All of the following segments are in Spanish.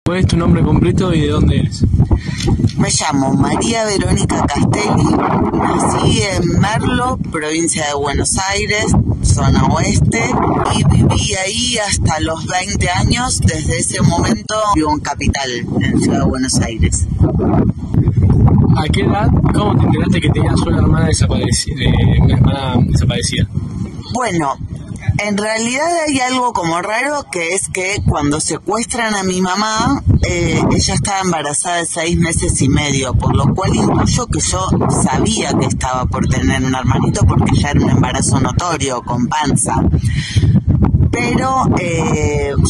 ¿Cuál es tu nombre completo y de dónde eres? Me llamo María Verónica Castelli, nací en Merlo, provincia de Buenos Aires, zona oeste, y viví ahí hasta los 20 años. Desde ese momento vivo en Capital, en Ciudad de Buenos Aires. ¿A qué edad, cómo te enteraste que tenías una hermana desaparecida? Bueno, en realidad hay algo como raro, que es que cuando secuestran a mi mamá, ella estaba embarazada de 6 meses y medio, por lo cual intuyo que yo sabía que estaba por tener un hermanito, porque ya era un embarazo notorio, con panza. Pero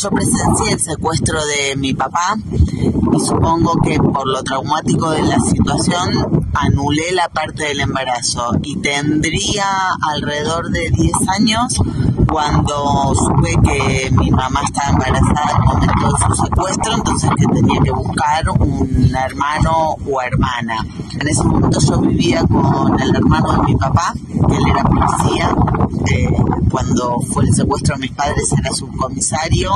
yo presencié el secuestro de mi papá y supongo que por lo traumático de la situación anulé la parte del embarazo, y tendría alrededor de 10 años cuando supe que mi mamá estaba embarazada al momento de su secuestro, entonces que tenía que buscar un hermano o hermana. En ese momento yo vivía con el hermano de mi papá, que él era policía. Cuando fue el secuestro de mis padres era subcomisario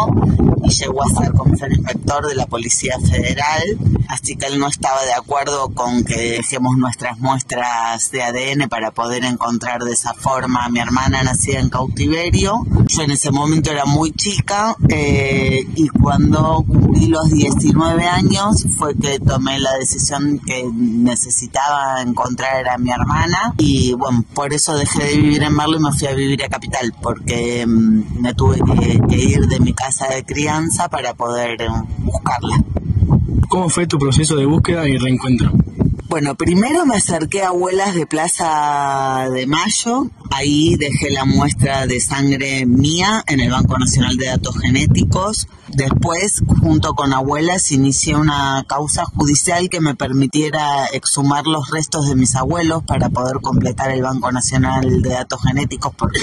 y llegó a ser comisario inspector de la Policía Federal, así que él no estaba de acuerdo con que dejemos nuestras muestras de ADN para poder encontrar de esa forma a mi hermana nacida en cautiverio. Yo en ese momento era muy chica, y cuando cumplí los 19 años fue que tomé la decisión que necesitaba encontrar a mi hermana, y bueno, por eso dejé de vivir en Merlo y me fui a vivir a Capital, porque me tuve que ir de mi casa de crianza para poder buscarla. ¿Cómo fue tu proceso de búsqueda y reencuentro? Bueno, primero me acerqué a abuelas de Plaza de Mayo. Ahí dejé la muestra de sangre mía en el Banco Nacional de Datos Genéticos. Después, junto con abuelas, inicié una causa judicial que me permitiera exhumar los restos de mis abuelos para poder completar el Banco Nacional de Datos Genéticos, porque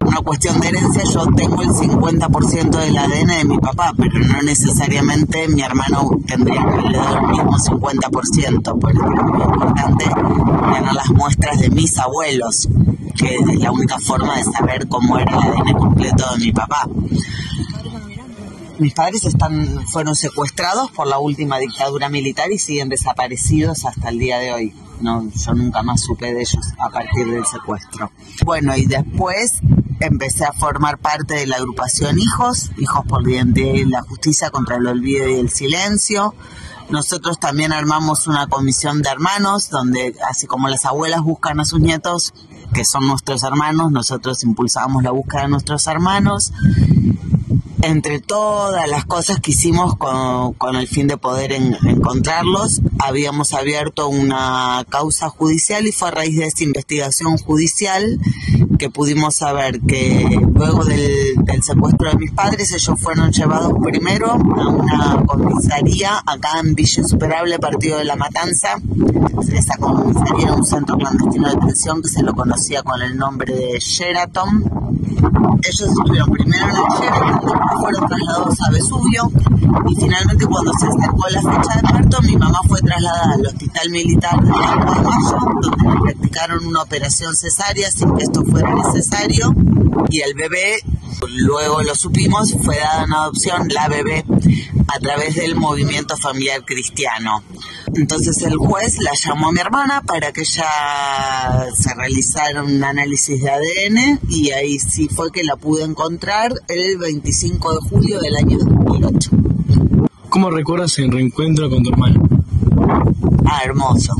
una cuestión de herencia, yo tengo el 50% del ADN de mi papá, pero no necesariamente mi hermano tendría que heredar el mismo 50%, por eso es muy importante tener las muestras de mis abuelos, que es la única forma de saber cómo era el ADN completo de mi papá. Mis padres fueron secuestrados por la última dictadura militar y siguen desaparecidos hasta el día de hoy. No, yo nunca más supe de ellos a partir del secuestro. Bueno, y después empecé a formar parte de la agrupación Hijos por la Identidad y la Justicia contra el Olvido y el Silencio. Nosotros también armamos una comisión de hermanos, donde así como las abuelas buscan a sus nietos, que son nuestros hermanos, nosotros impulsamos la búsqueda de nuestros hermanos. Entre todas las cosas que hicimos con el fin de poder encontrarlos, habíamos abierto una causa judicial, y fue a raíz de esta investigación judicial que pudimos saber que luego del secuestro de mis padres, ellos fueron llevados primero a una comisaría acá en Villa Insuperable, partido de La Matanza. Esa comisaría era un centro clandestino de detención que se lo conocía con el nombre de Sheraton. Ellos estuvieron primero en el Sheraton, después fueron trasladados a Vesubio, y finalmente, cuando se acercó la fecha de parto, mi mamá fue trasladada al Hospital Militar de Campo de Mayo, donde le practicaron una operación cesárea sin que esto fuera necesario, y el bebé, luego lo supimos, fue dada en adopción, la bebé, a través del movimiento familiar cristiano. Entonces el juez la llamó a mi hermana para que ella se realizara un análisis de ADN, y ahí sí fue que la pude encontrar el 25 de julio del año 2008. ¿Cómo recuerdas el reencuentro con tu hermano? Hermoso.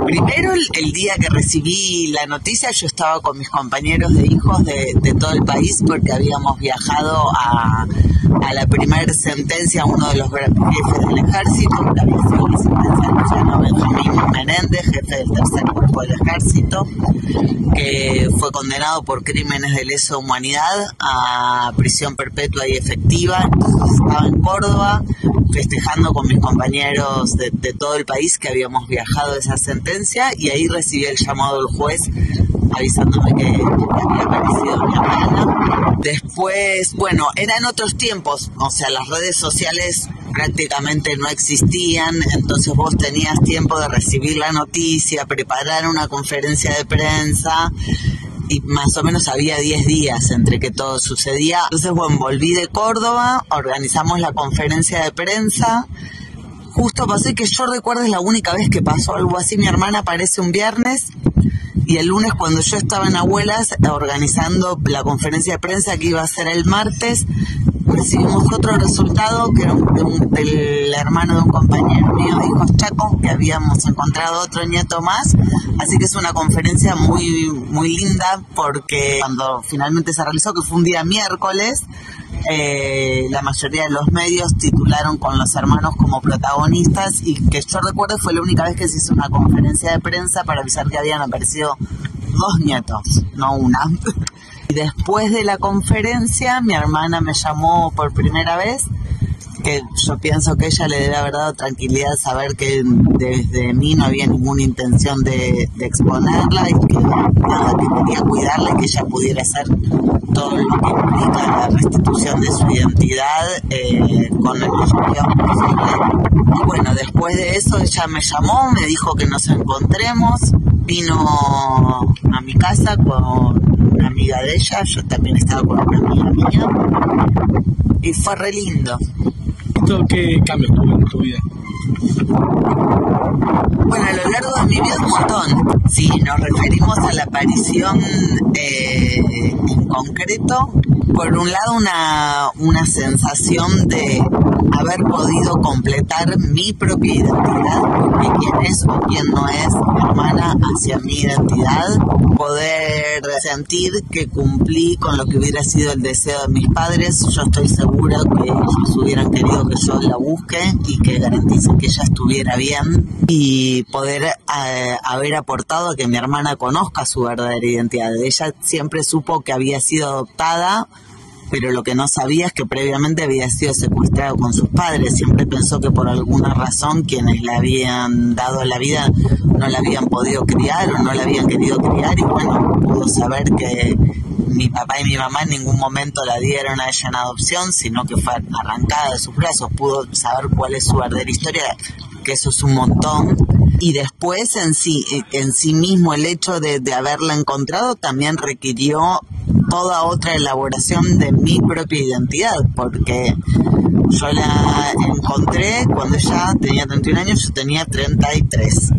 Primero, el día que recibí la noticia, yo estaba con mis compañeros de Hijos de todo el país, porque habíamos viajado a la primera sentencia, uno de los jefes del ejército, que había sido la sentencia de Benjamín Menéndez, jefe del tercer cuerpo del ejército, que fue condenado por crímenes de lesa humanidad a prisión perpetua y efectiva. Entonces estaba en Córdoba festejando con mis compañeros de todo el país que habíamos viajado esa sentencia, y ahí recibí el llamado del juez avisándome que había aparecido mi hermana. Después, bueno, eran otros tiempos, o sea, las redes sociales prácticamente no existían, entonces vos tenías tiempo de recibir la noticia, preparar una conferencia de prensa, y más o menos había 10 días entre que todo sucedía. Entonces, bueno, volví de Córdoba, organizamos la conferencia de prensa. Justo pasó, que yo recuerdo es la única vez que pasó algo así. Mi hermana aparece un viernes y el lunes, cuando yo estaba en Abuelas organizando la conferencia de prensa que iba a ser el martes, recibimos otro resultado que era del hermano de un compañero mío, hijos Chaco, que habíamos encontrado otro nieto más. Así que es una conferencia muy, muy linda, porque cuando finalmente se realizó, que fue un día miércoles, la mayoría de los medios titularon con los hermanos como protagonistas, y que yo recuerdo fue la única vez que se hizo una conferencia de prensa para avisar que habían aparecido 2 nietos, no una. Y después de la conferencia, mi hermana me llamó por primera vez, que yo pienso que ella le debe haber dado tranquilidad saber que desde mí no había ninguna intención de exponerla, y que nada, que quería cuidarla y que ella pudiera hacer todo lo que implica la restitución de su identidad con el mayor cuidado posible. Y bueno, después de eso ella me llamó, me dijo que nos encontremos, vino a mi casa con una amiga de ella, yo también estaba con una amiga mía, y fue re lindo. ¿Qué cambios tuvo en tu vida? Bueno, a lo largo de mi vida un montón. Si nos referimos a la aparición en concreto, por un lado una sensación de haber podido completar mi propia identidad, de quién es o quién no es mi hermana hacia mi identidad, poder sentir que cumplí con lo que hubiera sido el deseo de mis padres. Yo estoy segura que ellos hubieran querido que yo la busque y que garantice que ella estuviera bien, y poder haber aportado a que mi hermana conozca su verdadera identidad. Ella siempre supo que había sido adoptada, pero lo que no sabía es que previamente había sido secuestrado con sus padres. Siempre pensó que por alguna razón quienes le habían dado la vida no la habían podido criar o no la habían querido criar, y bueno, pudo saber que mi papá y mi mamá en ningún momento la dieron a ella en adopción, sino que fue arrancada de sus brazos. Pudo saber cuál es su verdadera historia, que eso es un montón. Y después en sí mismo el hecho de haberla encontrado también requirió toda otra elaboración de mi propia identidad, porque yo la encontré cuando ella tenía 31 años, yo tenía 33.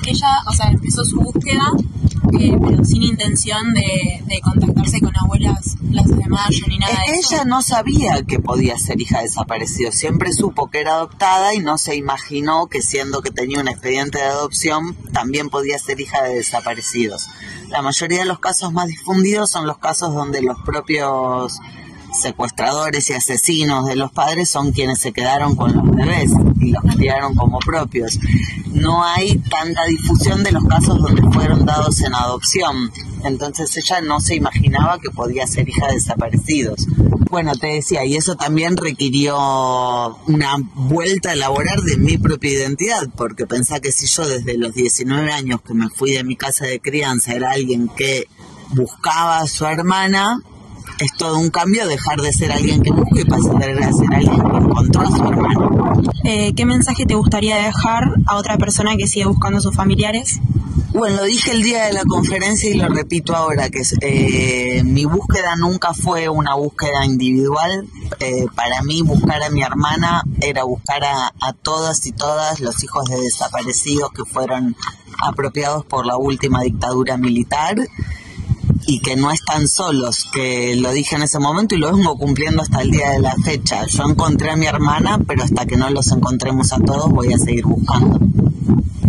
Que ella, o sea, empezó su búsqueda, pero sin intención de contactarse con abuelas, las de Mayo ni nada de eso. Ella no sabía que podía ser hija de desaparecidos, siempre supo que era adoptada y no se imaginó que, siendo que tenía un expediente de adopción, también podía ser hija de desaparecidos. La mayoría de los casos más difundidos son los casos donde los propios secuestradores y asesinos de los padres son quienes se quedaron con los bebés y los criaron como propios. No hay tanta difusión de los casos donde fueron dados en adopción. Entonces ella no se imaginaba que podía ser hija de desaparecidos. Bueno, te decía, y eso también requirió una vuelta a elaborar de mi propia identidad, porque pensá que si yo desde los 19 años que me fui de mi casa de crianza era alguien que buscaba a su hermana, es todo un cambio dejar de ser alguien que busca y pasar a ser alguien que encontró a su hermano. ¿Qué mensaje te gustaría dejar a otra persona que sigue buscando a sus familiares? Bueno, lo dije el día de la conferencia y lo repito ahora, que mi búsqueda nunca fue una búsqueda individual. Para mí buscar a mi hermana era buscar a todas y todas los hijos de desaparecidos que fueron apropiados por la última dictadura militar, y que no están solos, que lo dije en ese momento y lo vengo cumpliendo hasta el día de la fecha. Yo encontré a mi hermana, pero hasta que no los encontremos a todos voy a seguir buscando.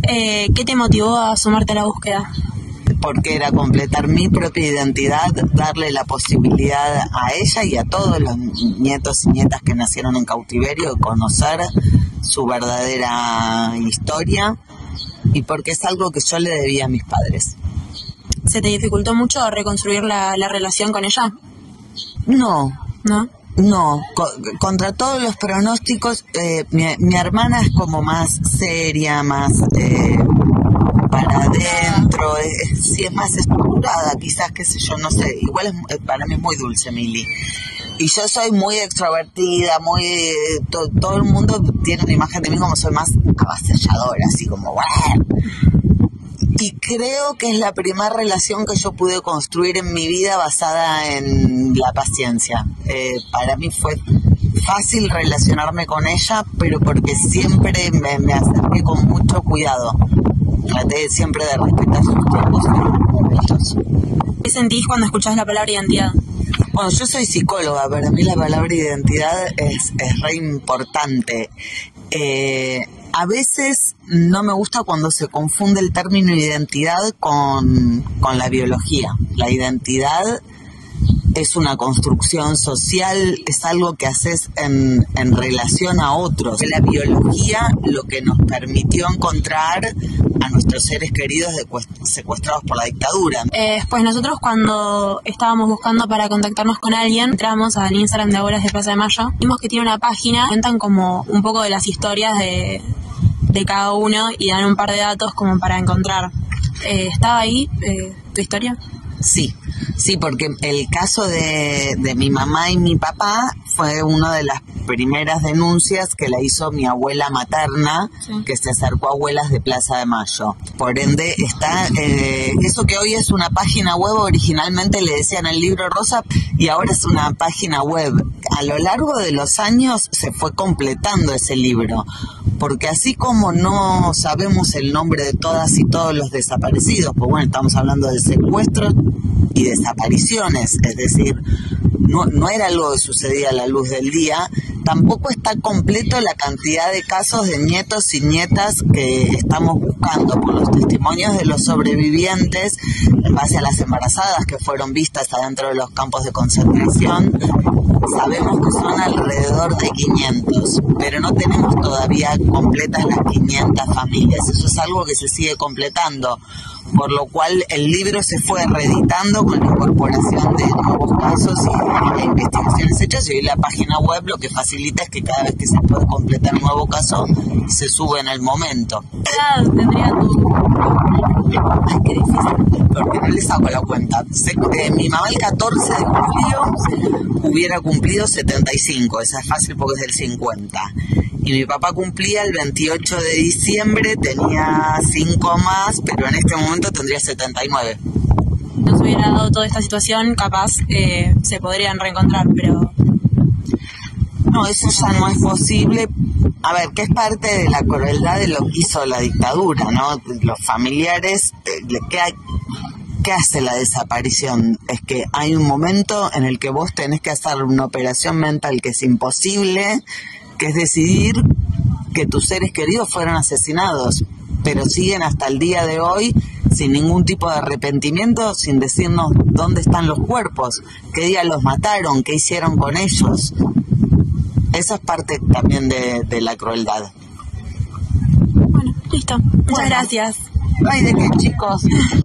¿Qué te motivó a sumarte a la búsqueda? Porque era completar mi propia identidad, darle la posibilidad a ella y a todos los nietos y nietas que nacieron en cautiverio de conocer su verdadera historia, y porque es algo que yo le debía a mis padres. ¿Se te dificultó mucho reconstruir la relación con ella? No. ¿No? No, contra todos los pronósticos, mi hermana es como más seria, más para adentro, sí, es más estructurada, quizás, qué sé yo, no sé, igual para mí es muy dulce, Mili. Y yo soy muy extrovertida, todo el mundo tiene una imagen de mí como soy más avasalladora, así como, ¡buah! Y creo que es la primera relación que yo pude construir en mi vida basada en la paciencia. Para mí fue fácil relacionarme con ella, pero porque siempre me acerqué con mucho cuidado. Traté siempre de respetar sus tiempos y momentos. ¿Qué sentís cuando escuchás la palabra identidad? Bueno, yo soy psicóloga, para mí la palabra identidad es re importante. A veces no me gusta cuando se confunde el término identidad con la biología. La identidad es una construcción social, es algo que haces en relación a otros. La biología lo que nos permitió encontrar a nuestros seres queridos secuestrados por la dictadura. Pues nosotros cuando estábamos buscando para contactarnos con alguien, entramos al Instagram de Abuelas de Plaza de Mayo, vimos que tiene una página, cuentan como un poco de las historias de cada uno y dan un par de datos como para encontrar. ¿Estaba ahí tu historia? Sí, porque el caso de mi mamá y mi papá fue una de las primeras denuncias que la hizo mi abuela materna, sí, que se acercó a Abuelas de Plaza de Mayo. Por ende, está eso que hoy es una página web, originalmente le decían el libro rosa y ahora es una página web. A lo largo de los años se fue completando ese libro, porque así como no sabemos el nombre de todas y todos los desaparecidos, pues bueno, estamos hablando de secuestros y desapariciones, es decir, no era algo que sucedía a la luz del día. Tampoco está completo la cantidad de casos de nietos y nietas que estamos buscando por los testimonios de los sobrevivientes en base a las embarazadas que fueron vistas adentro de los campos de concentración. Sabemos que son alrededor de 500, pero no tenemos todavía completas las 500 familias. Eso es algo que se sigue completando, por lo cual el libro se fue reeditando con la incorporación de nuevos casos y investigaciones hechas, y hoy la página web lo que facilita es que cada vez que se puede completar un nuevo caso, se sube en el momento. ¿Qué edad tendría tu? Ay, qué difícil, porque no les hago la cuenta. Mi mamá el 14 de julio hubiera cumplido 75, esa es fácil porque es del 50. Y mi papá cumplía el 28 de diciembre, tenía 5 más, pero en este momento tendría 79. No se hubiera dado toda esta situación, capaz se podrían reencontrar, pero... No, eso ya no es posible. A ver, que es parte de la crueldad de lo que hizo la dictadura, ¿no? Los familiares, ¿qué hace la desaparición? Es que hay un momento en el que vos tenés que hacer una operación mental que es imposible, que es decidir que tus seres queridos fueron asesinados, pero siguen hasta el día de hoy sin ningún tipo de arrepentimiento, sin decirnos dónde están los cuerpos, qué día los mataron, qué hicieron con ellos. Eso es parte también de la crueldad. Bueno, listo. Muchas gracias. No hay de qué, chicos.